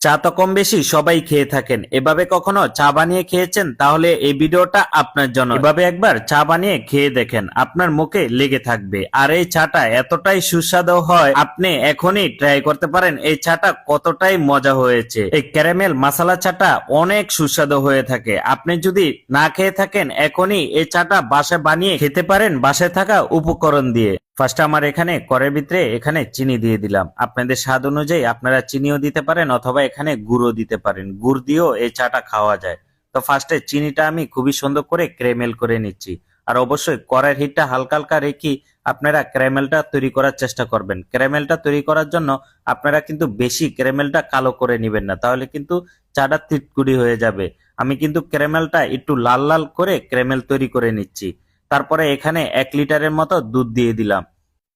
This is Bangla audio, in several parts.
চা তো কম বেশি সবাই খেয়ে থাকেন। এভাবে কখনো চা বানিয়ে খেয়েছেন? তাহলে এই ভিডিওটা আপনার জন্য। এভাবে একবার চা বানিয়ে খেয়ে দেখেন, আপনার মুখে লেগে থাকবে। আর এই চাটা এতটাই সুস্বাদু হয়, আপনি এখনই ট্রাই করতে পারেন এই চাটা কতটাই মজা হয়েছে। এই ক্যারামেল মাসালা চাটা অনেক সুস্বাদু হয়ে থাকে। আপনি যদি না খেয়ে থাকেন, এখনই এই চাটা বাসায় বানিয়ে খেতে পারেন বাসায় থাকা উপকরণ দিয়ে। ফার্স্ট আমার এখানে কড়াইয়ের ভিতরে এখানে চিনি দিয়ে দিলাম। আপনাদের স্বাদ অনুযায়ী আপনারা চিনিও দিতে পারেন অথবা এখানে গুড়ও দিতে পারেন। গুড় দিয়েও এই চাটা খাওয়া যায়। তো ফার্স্টে চিনিটা আমি খুবই সুন্দর করে ক্যারামেল করে নিচ্ছি। আর অবশ্যই কড়াইয়ের হিটটা হালকা হালকা রেখে আপনারা ক্যারামেলটা তৈরি করার চেষ্টা করবেন। ক্যারামেলটা তৈরি করার জন্য আপনারা কিন্তু বেশি ক্যারামেলটা কালো করে নেবেন না, তাহলে কিন্তু চাটা তিতকুড়ি হয়ে যাবে। আমি কিন্তু ক্যারামেলটা একটু লাল লাল করে ক্যারামেল তৈরি করে নিচ্ছি। তারপরে এখানে 1 লিটারের মতো দুধ দিয়ে দিলাম।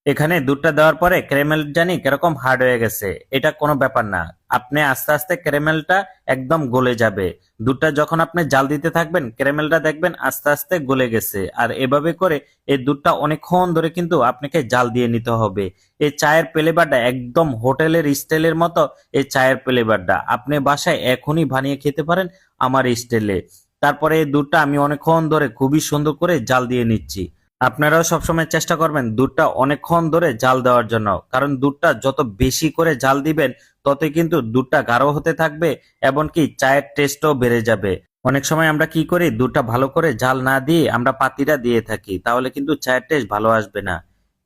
এখানে দুধটা দেওয়ার পরে ক্যারামেল জানি কিরকম হার্ড হয়ে গেছে, এটা কোনো ব্যাপার না। আপনি আস্তে আস্তে ক্যারামেলটা একদম গলে যাবে। দুধটা যখন আপনি জাল দিতে থাকবেন, ক্যারামেলটা দেখবেন আস্তে আস্তে গলে গেছে। আর এভাবে করে এই দুধটা অনেকক্ষণ ধরে কিন্তু আপনাকে জাল দিয়ে নিতে হবে। এই চায়ের ফ্লেভারটা একদম হোটেলের স্টাইলের মতো। এই চায়ের ফ্লেভারটা আপনি বাসায় এখনই বানিয়ে খেতে পারেন আমার স্টাইলে। তারপরে এই দুধটা আমি অনেকক্ষণ ধরে খুবই সুন্দর করে জাল দিয়ে নিচ্ছি। আপনারাও সবসময় চেষ্টা করবেন দুধটা অনেকক্ষণ ধরে জাল দেওয়ার জন্য, কারণ দুধটা যত বেশি করে জাল দিবেন ততই কিন্তু দুধটা গাঢ় হতে থাকবে, এমনকি চায়ের টেস্টও বেড়ে যাবে। অনেক সময় আমরা কি করি, দুধটা ভালো করে জাল না দিয়ে আমরা পাতিটা দিয়ে থাকি, তাহলে কিন্তু চায়ের টেস্ট ভালো আসবে না।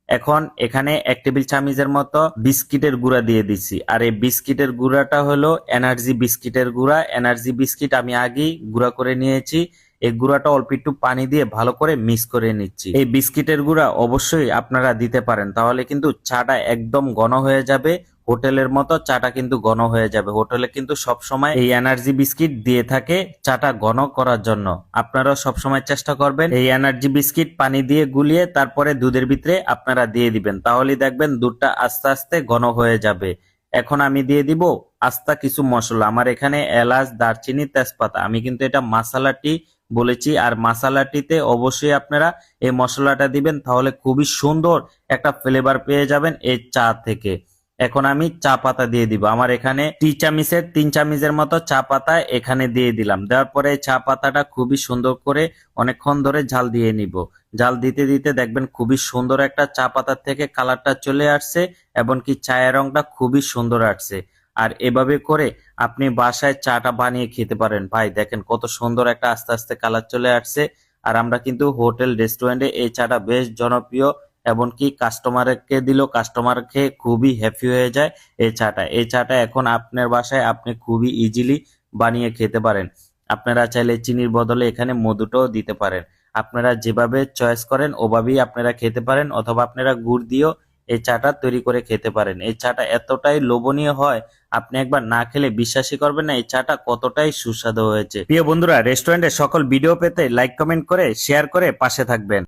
এখন এখানে 1 টেবিল চামচের মতো বিস্কিটের গুঁড়া দিয়ে দিচ্ছি। আর এই বিস্কিটের গুঁড়াটা হলো এনার্জি বিস্কিটের গুঁড়া। এনার্জি বিস্কিট আমি আগেই গুঁড়া করে নিয়েছি। এই গুঁড়াটা অল্প একটু পানি দিয়ে ভালো করে মিক্স করে নিচ্ছি। এই বিস্কিটের গুঁড়া অবশ্যই আপনারা দিতে পারেন, তাহলে কিন্তু চাটা একদম ঘন হয়ে যাবে। হোটেলের মতো চাটা কিন্তু ঘন হয়ে যাবে। হোটেলে কিন্তু সব সময় এই এনার্জি বিস্কিট দিয়ে থাকে চাটা ঘন করার জন্য। আপনারাও সবসময় চেষ্টা করবেন এই এনার্জি বিস্কিট পানি দিয়ে গুলিয়ে তারপরে দুধের ভিতরে আপনারা দিয়ে দিবেন, তাহলে দেখবেন দুধটা আস্তে আস্তে ঘন হয়ে যাবে। এখন আমি দিয়ে দিব আস্তা কিছু মশলা। আমার এখানে এলাচ, দারচিনি, তেজপাতা, আমি কিন্তু এটা মশলাটি বলেছি। আর মশলাটিতে অবশ্যই আপনারা এই মশলাটা দিবেন, তাহলে খুবই সুন্দর একটা ফ্লেভার পেয়ে যাবেন এই চা থেকে। এখন আমি চা পাতা দিয়ে দিব। আমার এখানে 2 চামচের 3 চামচের মতো চা পাতা এখানে দিয়ে দিলাম। দেওয়ার পরে চা পাতাটা খুবই সুন্দর করে অনেকক্ষণ ধরে ঝাল দিয়ে নিব। জাল দিতে দিতে দেখবেন খুবই সুন্দর একটা চা পাতার থেকে কালারটা চলে আসছে, এমনকি চায়ের রংটা খুবই সুন্দর আসছে। আর এভাবে করে আপনি বাসায় চাটা বানিয়ে খেতে পারেন। ভাই দেখেন কত সুন্দর একটা আস্তে আস্তে কালার চলে আসছে। আর আমরা কিন্তু হোটেল রেস্টুরেন্টে এই চাটা বেশ জনপ্রিয়, এমনকি কাস্টমারকে দিলেও কাস্টমার খেয়ে খুবই হ্যাপি হয়ে যায়। এই চাটা এখন আপনার বাসায় আপনি খুবই ইজিলি বানিয়ে খেতে পারেন। আপনারা চাইলে চিনির বদলে এখানে মধুটাও দিতে পারেন। আপনারা যেভাবে চয়েস করেন ওভাবেই আপনারা খেতে পারেন, অথবা আপনারা গুড় দিয়েও এই চাটা তৈরি করে খেতে পারেন। এই চাটা এতটাই লোভনীয় হয়, আপনি একবার না খেলে বিশ্বাসই করবেন না এই চাটা কতটাই সুস্বাদু হয়েছে। প্রিয় বন্ধুরা, রেস্টুরেন্টের সকল ভিডিও পেতে লাইক কমেন্ট করে শেয়ার করে পাশে থাকবেন।